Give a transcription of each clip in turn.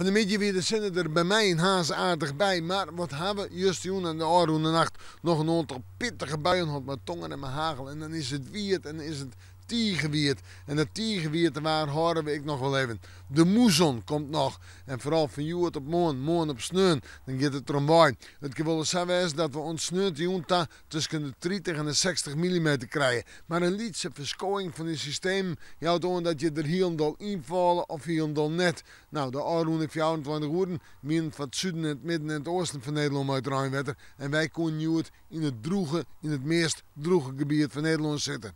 Van de middag weer zinnen er bij mij een haas aardig bij. Maar wat hebben we juist toen aan de Aroene nacht nog een aantal pittige buien had met tongen en met hagel. En dan is het wierd en dan is het tiergewierd. En dat tiergewierd waar horen we ik nog wel even. De moezon komt nog. En vooral van juwet op morgen op sneun. Dan gaat het erom bij. Het kan wel eens zijn dat we ons sneun die tussen de 30 en de 60 mm krijgen. Maar een lietse verschoning van het systeem houdt aan dat je er helemaal invallen of helemaal net. Nou, de Aroen heeft 24 uur. Min van het zuiden, het midden en het oosten van Nederland uit Rijnwetter. En wij kunnen nu het in het meest droege gebied van Nederland zitten.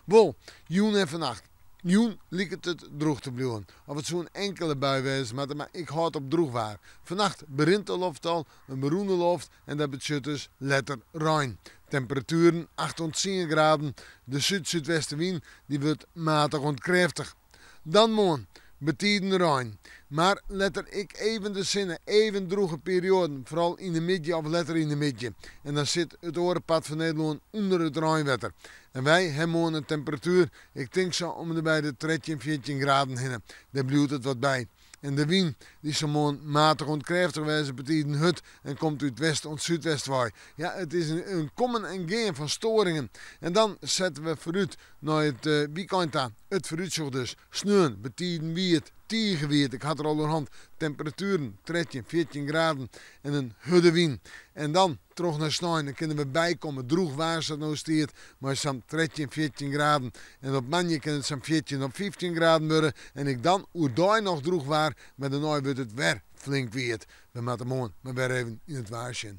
Wel, joen en vannacht. Joen lijkt het droog te blijven. Of het zo'n enkele bui wees, maar ik houd op droog waar. Vannacht begint de loft al, een beroende loft en dat betekent dus letter Rijn. Temperaturen 8 tot 10 graden. De zuid-zuidwestenwind die wordt matig en krachtig. Dan morgen, betieden Rijn. Maar letter ik even de zinnen, even droge perioden, vooral in de middag of letter in de middag. En dan zit het orenpad van Nederland onder het Rijnwetter. En wij hebben een temperatuur, ik denk zo om de bij de 13, 14 graden heen. Daar blijft het wat bij. En de wind die is zo matig en krachtig wezen betieden hut en komt uit west en zuidwest waai. Ja, het is een komen en gaan van storingen. En dan zetten we vooruit naar het weekend aan. Het vooruitzicht dus. Sneeuw, betieden wierd, tiergewierd. Ik had er al door hand. Temperaturen 13, 14 graden en een hudde wind. En dan terug naar Snijn. Dan kunnen we bijkomen. Droeg waar ze nou steert. Maar zo'n 13, 14 graden. En op manje kan het zo'n 14 of 15 graden worden. En ik dan, hoe daar nog droeg waar. Maar daarna wordt het weer flink weer. We moeten morgen maar weer even in het waarsje.